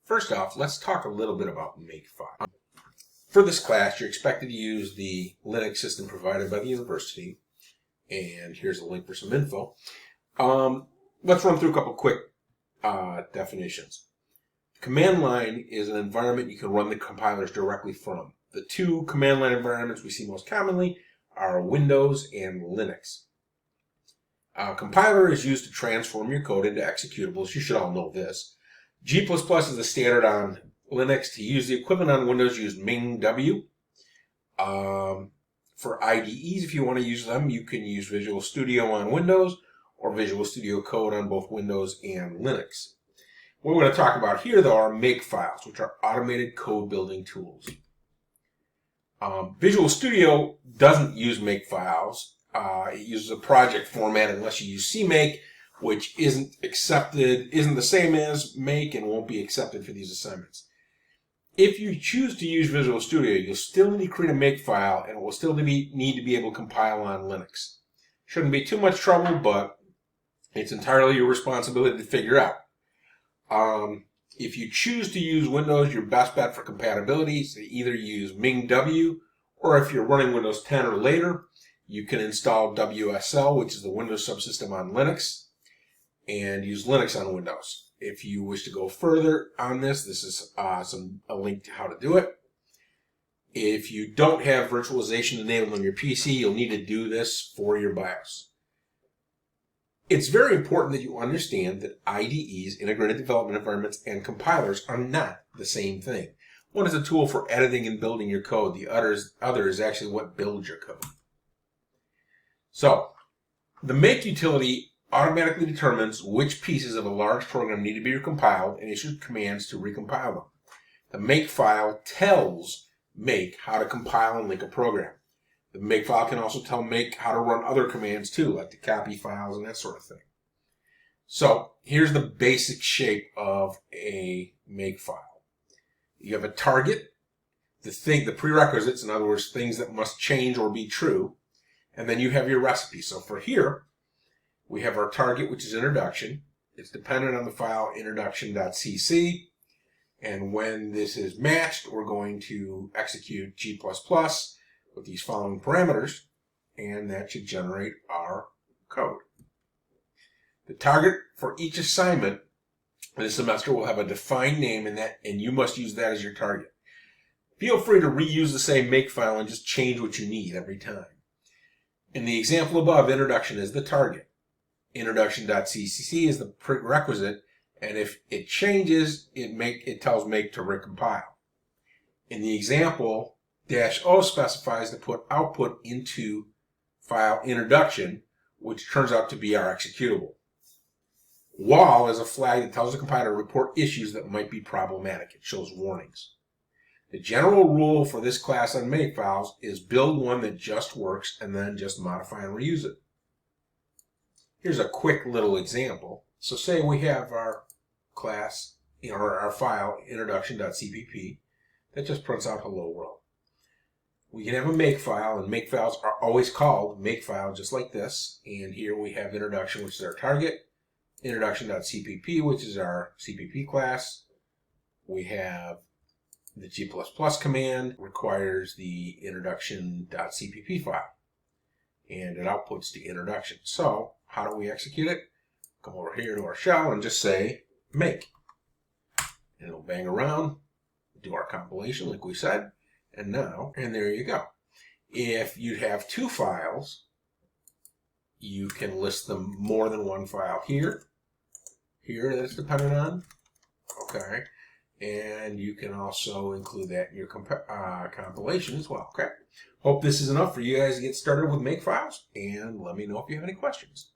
First off, let's talk a little bit about Makefiles. For this class, you're expected to use the Linux system provided by the university, and here's a link for some info. Let's run through a couple quick definitions. Command line is an environment you can run the compilers directly from. The two command line environments we see most commonly are Windows and Linux. Compiler is used to transform your code into executables. You should all know this. G++ is the standard on Linux. To use the equivalent on Windows, use MingW. For IDEs, if you want to use them, you can use Visual Studio on Windows or Visual Studio Code on both Windows and Linux. What we're going to talk about here, though, are Makefiles, which are automated code building tools. Visual Studio doesn't use Makefiles. It uses a project format unless you use CMake, which isn't the same as Make and won't be accepted for these assignments. If you choose to use Visual Studio, you'll still need to create a Makefile, and it will still need to be able to compile on Linux. Shouldn't be too much trouble, but it's entirely your responsibility to figure out. If you choose to use Windows, your best bet for compatibility is to either use MingW, or if you're running Windows 10 or later, you can install WSL, which is the Windows subsystem on Linux, and use Linux on Windows. If you wish to go further on this, this is a link to how to do it. If you don't have virtualization enabled on your PC, you'll need to do this for your BIOS. It's very important that you understand that IDEs, integrated development environments, and compilers are not the same thing. One is a tool for editing and building your code. The other is actually what builds your code. So, the Make utility automatically determines which pieces of a large program need to be recompiled and issues commands to recompile them. The Makefile tells Make how to compile and link a program. The Makefile can also tell Make how to run other commands too, like to copy files and that sort of thing. So, here's the basic shape of a Makefile. You have a target, the prerequisites, in other words, things that must change or be true, and then you have your recipe. So for here, we have our target, which is introduction. It's dependent on the file introduction.cc. And when this is matched, we're going to execute G++ with these following parameters, and that should generate our code. The target for each assignment this semester will have a defined name, and you must use that as your target. Feel free to reuse the same Makefile and just change what you need every time. In the example above, introduction is the target. Introduction.cc is the prerequisite, and if it changes, it tells Make to recompile. In the example, -O specifies to put output into file introduction, which turns out to be our executable. While is a flag that tells the compiler to report issues that might be problematic. It shows warnings. The general rule for this class on Makefiles is build one that just works and then just modify and reuse it. Here's a quick little example. So say we have our class, our file introduction.cpp that just prints out hello world. We can have a Makefile, and Makefiles are always called Makefile just like this. And here we have introduction, which is our target, introduction.cpp, which is our CPP class. We have the G++ command requires the introduction.cpp file, and it outputs the introduction. So how do we execute it? Come over here to our shell and just say make, and it'll bang around, do our compilation like we said, and there you go. If you have two files, you can list them more than one file here that's dependent on, okay, and you can also include that in your compilation as well, okay. Hope this is enough for you guys to get started with Makefiles, and let me know if you have any questions.